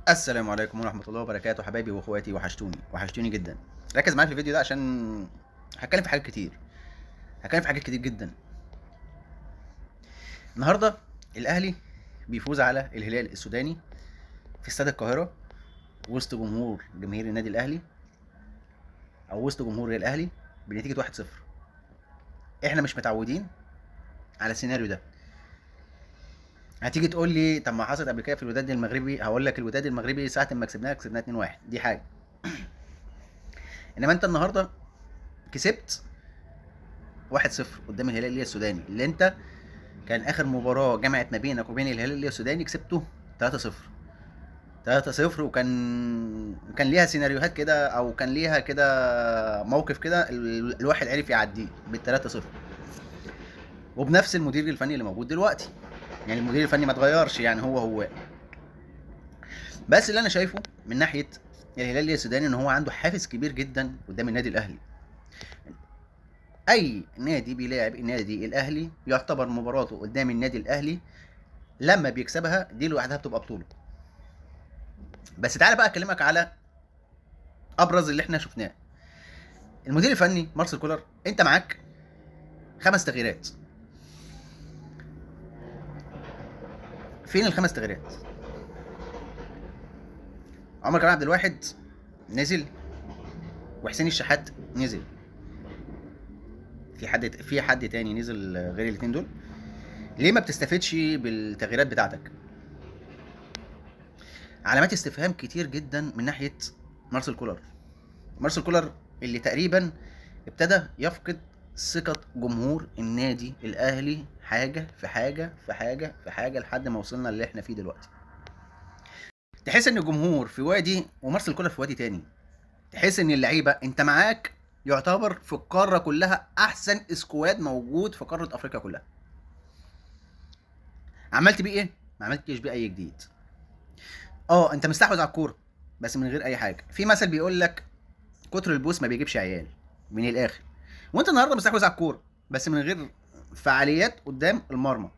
السلام عليكم ورحمة الله وبركاته، حبايبي واخواتي، وحشتوني جدا. ركز معايا في الفيديو ده عشان هتكلم في حاجات كتير، هتكلم في حاجات كتير جدا. النهارده الاهلي بيفوز على الهلال السوداني في استاد القاهرة وسط جماهير النادي الاهلي، او وسط جمهور الاهلي، بنتيجة 1-0. احنا مش متعودين على السيناريو ده. هتيجي تقول لي طب ما حصلت قبل كده في الوداد المغربي، هقول لك الوداد المغربي ساعة ما كسبناه 2-1، دي حاجة. انما انت النهارده كسبت 1-0 قدام الهلال السوداني، اللي انت كان اخر مباراه جمعت ما بينك وبين الهلال السوداني كسبته 3-0. 3-0، وكان ليها سيناريوهات كده، او كان ليها كده موقف كده الواحد عرف يعديه بال 3-0، وبنفس المدير الفني اللي موجود دلوقتي. يعني المدير الفني ما اتغيرش، يعني هو. بس اللي انا شايفه من ناحيه الهلال السوداني ان هو عنده حافز كبير جدا قدام النادي الاهلي. اي نادي بيلاعب النادي الاهلي يعتبر مباراته قدام النادي الاهلي لما بيكسبها دي لوحدها بتبقى بطوله. بس تعالى بقى اكلمك على ابرز اللي احنا شفناه. المدير الفني مارسيل كولر، انت معاك 5 تغييرات. فين ال5 تغييرات؟ عمر كمال عبد الواحد نزل، وحسين الشحات نزل. في حد تاني نزل غير الاثنين دول؟ ليه ما بتستفدش بالتغييرات بتاعتك؟ علامات استفهام كتير جدا من ناحيه مارسيل كولر. مارسيل كولر اللي تقريبا ابتدى يفقد ثقة جمهور النادي الأهلي، حاجة في حاجة في حاجة في حاجة لحد ما وصلنا اللي احنا فيه دلوقتي. تحس ان الجمهور في وادي ومارسيل كولر في وادي تاني. تحس ان اللعيبة انت معاك يعتبر في القارة كلها احسن اسكواد موجود في قارة افريقيا كلها. عملت بيه ايه؟ ما عملتش بيه اي جديد. انت مستحوذ على الكورة بس من غير اي حاجة. في مثل بيقول لك كتر البوس ما بيجيبش عيال، من الاخر. وانت النهارده مستحوذ على الكوره بس من غير فعاليات قدام المرمى،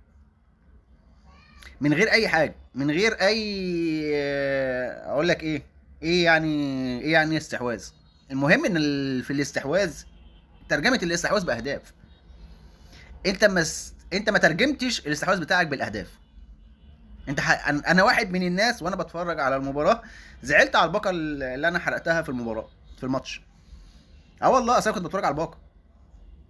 من غير اي حاجه، من غير اي اقول لك ايه يعني استحواذ. المهم ان في الاستحواذ ترجمه الاستحواذ باهداف. انت ما ترجمتش الاستحواذ بتاعك بالاهداف. انا واحد من الناس وانا بتفرج على المباراه زعلت على الباقه اللي انا حرقتها في المباراه، في الماتش. والله اصل انا كنت بتفرج على الباقه،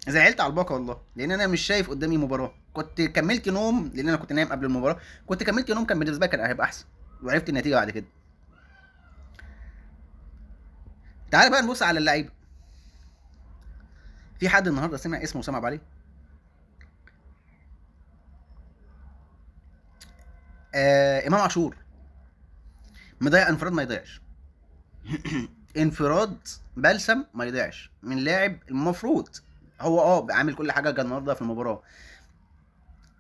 زعلت على الباقه والله، لان انا مش شايف قدامي مباراه. كنت كملت نوم لان انا كنت نايم قبل المباراه. كنت كملت نوم، كان بالنسبه لي كان هيبقى احسن، وعرفت النتيجه بعد كده. تعال بقى نبص على اللعيبه. في حد النهارده سمع اسمه اسامه ابو علي؟ امام عاشور مضيع انفراد ما يضيعش. انفراد بلسم ما يضيعش من لاعب المفروض هو عامل كل حاجه النهارده في المباراه.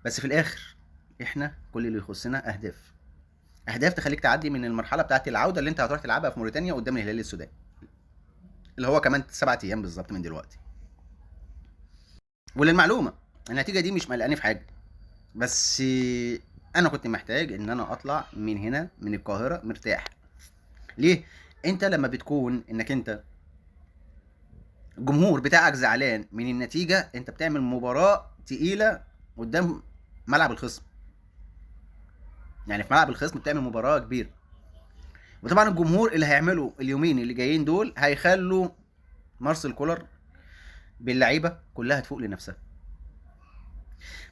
بس في الاخر احنا كل اللي يخصنا اهداف. اهداف تخليك تعدي من المرحله بتاعت العوده اللي انت هتروح تلعبها في موريتانيا قدام الهلال السوداني، اللي هو كمان 7 ايام بالظبط من دلوقتي. وللمعلومه النتيجه دي مش مقلقاني في حاجه، بس انا كنت محتاج ان انا اطلع من هنا من القاهره مرتاح. ليه؟ انت لما بتكون انك انت الجمهور بتاعك زعلان من النتيجه، انت بتعمل مباراه تقيله قدام ملعب الخصم. يعني في ملعب الخصم بتعمل مباراه كبيره. وطبعا الجمهور اللي هيعمله اليومين اللي جايين دول هيخلوا مارسيل كولر باللعيبه كلها تفوق لنفسها.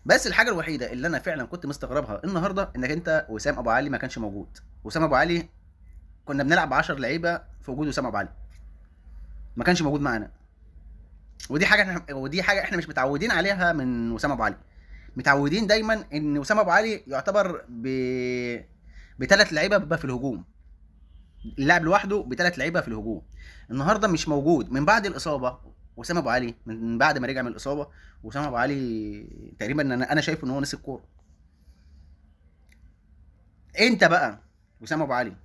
بس الحاجه الوحيده اللي انا فعلا كنت مستغربها النهارده انك انت وسام ابو علي ما كانش موجود. وسام ابو علي كنا بنلعب ب 10 لعيبه في وجود وسام ابو علي، ما كانش موجود معانا. ودي حاجه احنا مش متعودين عليها من وسام ابو علي. متعودين دايما ان وسام ابو علي يعتبر بثلاث لعيبه بيبقى في الهجوم، اللاعب لوحده بثلاث لعيبه في الهجوم. النهارده مش موجود من بعد الاصابه. وسام ابو علي من بعد ما رجع من الاصابه، وسام ابو علي تقريبا انا شايف ان هو نسي الكوره. انت بقى وسام ابو علي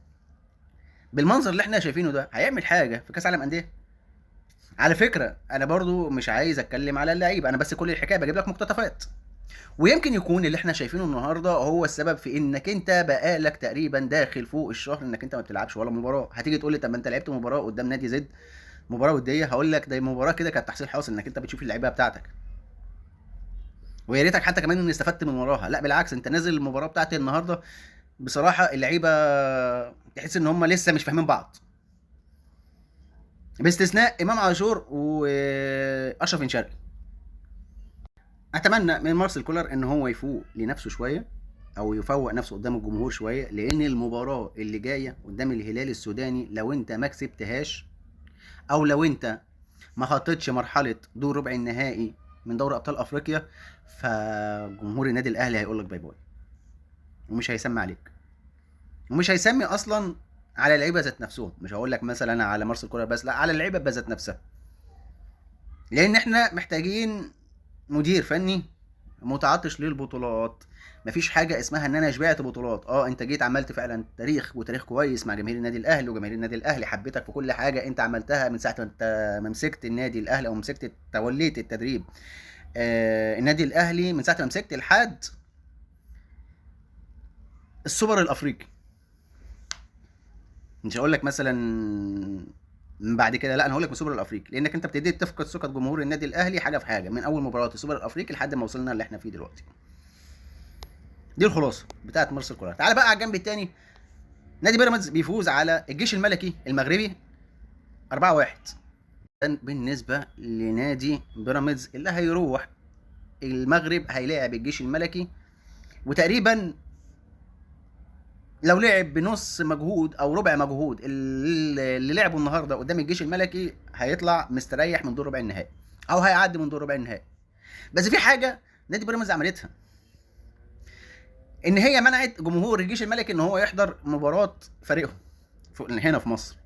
بالمنظر اللي احنا شايفينه ده هيعمل حاجه في كاس عالم انديه؟ على فكره انا برضو مش عايز اتكلم على اللعيبه، انا بس كل الحكايه بجيب لك مقتطفات. ويمكن يكون اللي احنا شايفينه النهارده هو السبب في انك انت بقالك تقريبا داخل فوق الشهر انك انت ما بتلعبش ولا مباراه. هتيجي تقول لي طب ما انت لعبت مباراه قدام نادي زد، مباراه وديه، هقول لك ده مباراه كده كانت تحصيل حاصل انك انت بتشوف اللعيبه بتاعتك، ويا ريتك حتى كمان ان استفدت من وراها. لا بالعكس، انت نازل المباراه بتاعت النهارده بصراحه اللعيبه تحس ان هم لسه مش فاهمين بعض، باستثناء امام عاشور واشرف بن شرقي. اتمنى من مارسيل كولر ان هو يفوق لنفسه شويه، او يفوق نفسه قدام الجمهور شويه، لان المباراه اللي جايه قدام الهلال السوداني لو انت ما كسبتهاش، او لو انت ما خطيتش مرحله دور ربع النهائي من دوري ابطال افريقيا، فجمهور النادي الاهلي هيقول لك باي باي، ومش هيسمي عليك، ومش هيسمي اصلا على اللعيبه ذات نفسهم. مش هقول لك مثلا على مارسيل كولر بس، لا، على اللعيبه ذات نفسها، لان احنا محتاجين مدير فني متعطش للبطولات. مفيش حاجه اسمها ان انا شبعت بطولات. انت جيت عملت فعلا تاريخ، وتاريخ كويس مع جماهير النادي الاهلي، وجماهير النادي الاهلي حبيتك في كل حاجه انت عملتها من ساعه ما انت مسكت النادي الاهلي، او مسكت توليت التدريب النادي الاهلي، من ساعه ما مسكت لحد السوبر الافريقي. مش هقول لك مثلا من بعد كده، لا، انا هقول لك من السوبر الافريقي، لانك انت ابتديت تفقد ثقه جمهور النادي الاهلي حاجه في حاجه من اول مباراه السوبر الافريقي لحد ما وصلنا اللي احنا فيه دلوقتي. دي الخلاصه بتاعت مارسيل كولر. تعال بقى على الجنب الثاني، نادي بيراميدز بيفوز على الجيش الملكي المغربي 4-1. بالنسبه لنادي بيراميدز اللي هيروح المغرب هيلاعب الجيش الملكي، وتقريبا لو لعب بنص مجهود او ربع مجهود اللي لعبه النهارده قدام الجيش الملكي هيطلع مستريح من دور ربع النهائي، او هيعدي من دور ربع النهائي. بس في حاجه نادي بيراميدز عملتها، ان هي منعت جمهور الجيش الملكي ان هو يحضر مباراه فريقهم هنا في مصر.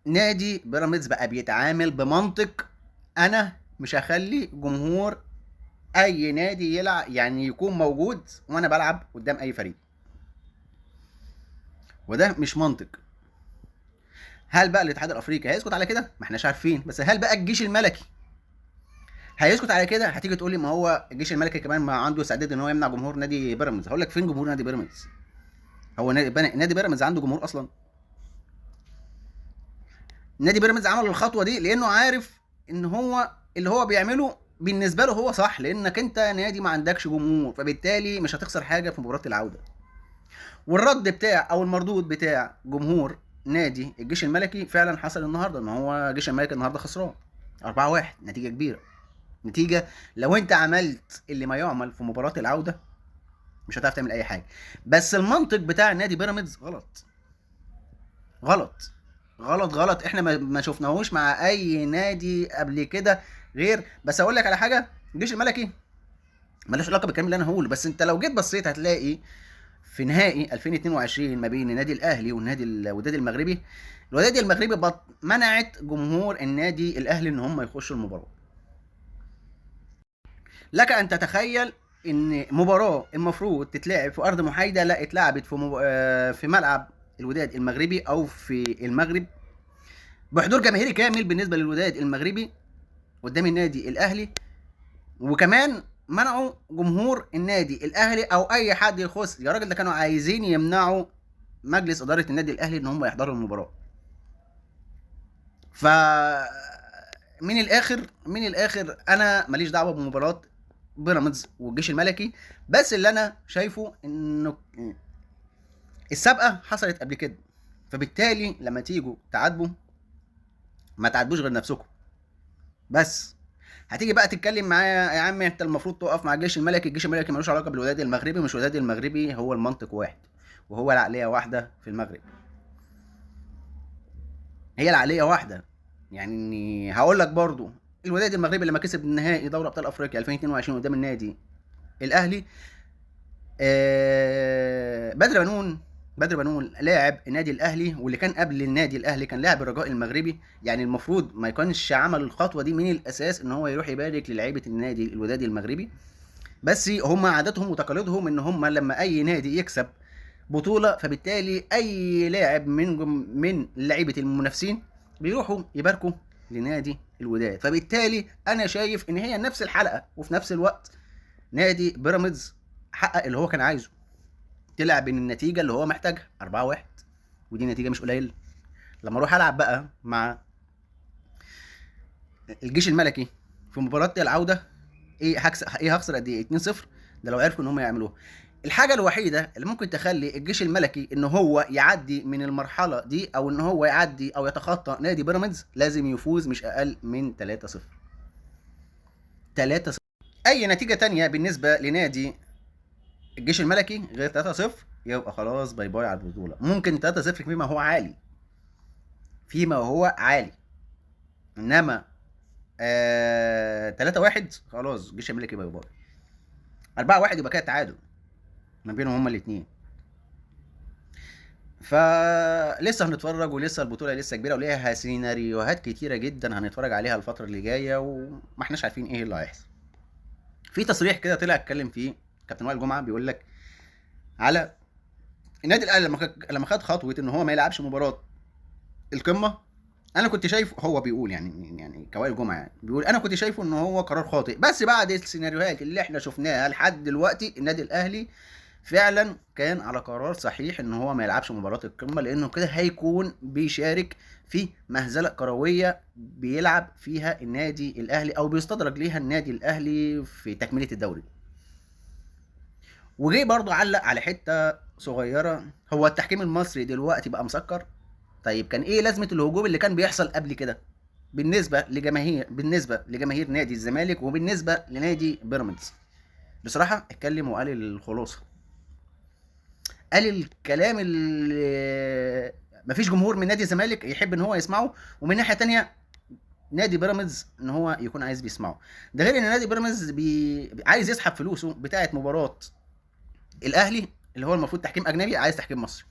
نادي بيراميدز بقى بيتعامل بمنطق، انا مش هخلي جمهور اي نادي يلعب يعني يكون موجود وانا بلعب قدام اي فريق، وده مش منطق. هل بقى الاتحاد الافريقي هيسكت على كده؟ ما احناش عارفين. بس هل بقى الجيش الملكي هيسكت على كده؟ هتيجي تقول لي ما هو الجيش الملكي كمان ما عنده استعداد ان هو يمنع جمهور نادي بيراميدز. هقول لك فين جمهور نادي بيراميدز؟ هو نادي بيراميدز عنده جمهور اصلا؟ نادي بيراميدز عمل الخطوه دي لانه عارف ان هو اللي هو بيعمله بالنسبه له هو صح، لانك انت نادي ما عندكش جمهور، فبالتالي مش هتخسر حاجه في مباراه العوده. والرد بتاع او المردود بتاع جمهور نادي الجيش الملكي فعلا حصل النهارده، ان هو الجيش الملكي النهارده خسران 4-1، نتيجه كبيره. نتيجه لو انت عملت اللي ما يعمل في مباراه العوده مش هتعرف تعمل اي حاجه. بس المنطق بتاع نادي بيراميدز غلط غلط غلط غلط. احنا ما شفناهوش مع اي نادي قبل كده. غير بس اقول لك على حاجه، الجيش الملكي ملوش علاقه بالكلام اللي انا هقوله، بس انت لو جيت بصيت هتلاقي في نهائي 2022 ما بين النادي الاهلي والوداد المغربي، الوداد المغربي منعت جمهور النادي الاهلي ان هم يخشوا المباراه. لك ان تتخيل ان مباراه المفروض تتلعب في ارض محايده، لا اتلعبت في ملعب الوداد المغربي او في المغرب بحضور جماهيري كامل بالنسبه للوداد المغربي قدام النادي الاهلي. وكمان منعوا جمهور النادي الاهلي او اي حد يخص يا راجل، ده كانوا عايزين يمنعوا مجلس اداره النادي الاهلي ان هم يحضروا المباراه. ف من الاخر انا ماليش دعوه بمباراه بيراميدز والجيش الملكي، بس اللي انا شايفه انه السابقه حصلت قبل كده، فبالتالي لما تيجوا تعاتبوا ما تعاتبوش غير نفسكم بس. هتيجي بقى تتكلم معايا يا عم انت المفروض تقف مع الجيش الملكي، الجيش الملكي ملوش علاقه بالوداد المغربي، مش الوداد المغربي، هو المنطق واحد وهو العقليه واحده في المغرب، هي العقليه واحده. يعني هقول لك برضو الوداد المغربي لما كسب النهائي دوري ابطال افريقيا 2022 قدام النادي الاهلي، بدر بنون لاعب النادي الاهلي، واللي كان قبل النادي الاهلي كان لاعب الرجاء المغربي. يعني المفروض ما يكونش عمل الخطوه دي من الاساس ان هو يروح يبارك للعيبه النادي الوداد المغربي. بس هم عاداتهم وتقاليدهم ان هم لما اي نادي يكسب بطوله، فبالتالي اي لاعب من لعيبه المنافسين بيروحوا يباركوا لنادي الوداد. فبالتالي انا شايف ان هي نفس الحلقه، وفي نفس الوقت نادي بيراميدز حقق اللي هو كان عايزه، طلع بالنتيجه اللي هو محتاجها 4-1، ودي نتيجه مش قليله. لما اروح العب بقى مع الجيش الملكي في مباراه العوده، هخسر قد ايه؟ 2-0. ده لو عرفوا ان هم يعملوها. الحاجه الوحيده اللي ممكن تخلي الجيش الملكي ان هو يعدي من المرحله دي، او ان هو يعدي او يتخطى نادي بيراميدز، لازم يفوز مش اقل من 3-0. 3-0. اي نتيجه تانية بالنسبه لنادي الجيش الملكي غير 3-0 يبقى خلاص باي باي على البطوله. ممكن 3-0 فيما هو عالي، فيما هو عالي، انما 3-1 خلاص الجيش الملكي باي باي. 4-1 يبقى كده تعادل ما بينهم هما الاثنين. فلسه هنتفرج، ولسه البطوله لسه كبيره، وليها سيناريوهات كتيره جدا هنتفرج عليها الفتره اللي جايه، وما احناش عارفين ايه اللي هيحصل. في تصريح كده طلع اتكلم فيه كابتن وائل جمعه، بيقول لك على النادي الاهلي لما خد خطوه ان هو ما يلعبش مباراه القمه. انا كنت شايف، هو بيقول يعني كوائل جمعه يعني بيقول انا كنت شايفه ان هو قرار خاطئ، بس بعد السيناريوهات اللي احنا شفناها لحد دلوقتي النادي الاهلي فعلا كان على قرار صحيح ان هو ما يلعبش مباراه القمه، لانه كده هيكون بيشارك في مهزله كرويه بيلعب فيها النادي الاهلي، او بيستدرج ليها النادي الاهلي في تكمله الدوري. وجي برضه علق على حته صغيره، هو التحكيم المصري دلوقتي بقى مسكر؟ طيب كان ايه لازمه الهجوم اللي كان بيحصل قبل كده بالنسبه لجماهير نادي الزمالك وبالنسبه لنادي بيراميدز؟ بصراحه اتكلم وقال الخلاصه، قال الكلام اللي مفيش جمهور من نادي الزمالك يحب ان هو يسمعه، ومن ناحيه تانية نادي بيراميدز ان هو يكون عايز بيسمعه. ده غير ان نادي بيراميدز عايز يسحب فلوسه بتاعه مباراه الاهلي اللي هو المفروض تحكيم اجنبي، عايز تحكيم مصري.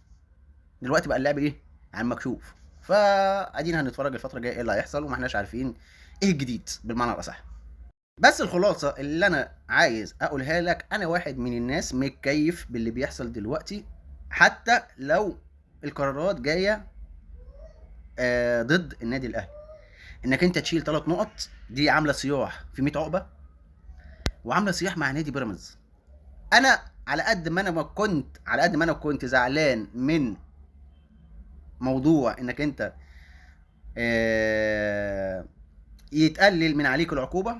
دلوقتي بقى اللعب ايه؟ عن مكشوف. فادينا هنتفرج الفتره الجايه ايه اللي هيحصل، وما احناش عارفين ايه الجديد بالمعنى الاصح. بس الخلاصه اللي انا عايز اقولها لك، انا واحد من الناس متكيف باللي بيحصل دلوقتي، حتى لو القرارات جايه ضد النادي الاهلي. انك انت تشيل 3 نقط دي عامله صياح في 100 عقبه، وعامله صياح مع نادي بيراميدز. انا على قد ما انا كنت زعلان من موضوع انك انت يتقلل من عليك العقوبه،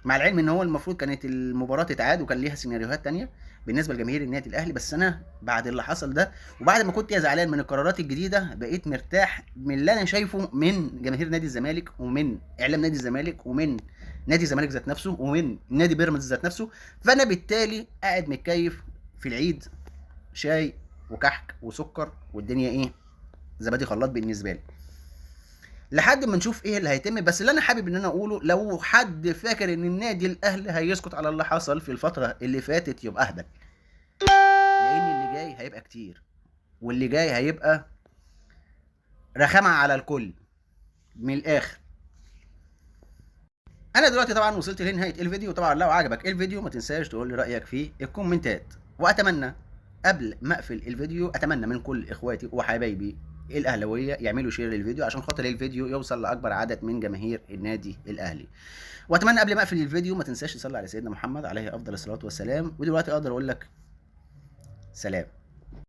مع العلم ان هو المفروض كانت المباراه تتعاد وكان ليها سيناريوهات تانية بالنسبه لجماهير النادي الاهلي. بس انا بعد اللي حصل ده، وبعد ما كنت زعلان من القرارات الجديده، بقيت مرتاح من اللي انا شايفه من جماهير نادي الزمالك، ومن اعلام نادي الزمالك، ومن نادي الزمالك ذات نفسه، ومن نادي بيراميدز ذات نفسه. فانا بالتالي قاعد متكيف في العيد، شاي وكحك وسكر والدنيا ايه، زبادي خلاط بالنسبه لي، لحد ما نشوف ايه اللي هيتم. بس اللي انا حابب ان انا اقوله، لو حد فاكر ان النادي الاهلي هيسكت على اللي حصل في الفتره اللي فاتت يبقى اهبل، لان اللي جاي هيبقى كتير، واللي جاي هيبقى رخامه على الكل من الاخر. انا دلوقتي طبعا وصلت لنهايه الفيديو. طبعا لو عجبك الفيديو ما تنساش تقول لي رايك في الكومنتات، واتمنى قبل ما اقفل الفيديو اتمنى من كل اخواتي وحبايبي الاهلاويه يعملوا شير للفيديو عشان خاطر الفيديو يوصل لاكبر عدد من جماهير النادي الاهلي. واتمنى قبل ما اقفل الفيديو ما تنساش تصلي على سيدنا محمد عليه افضل الصلاه والسلام. ودلوقتي اقدر اقول لك سلام.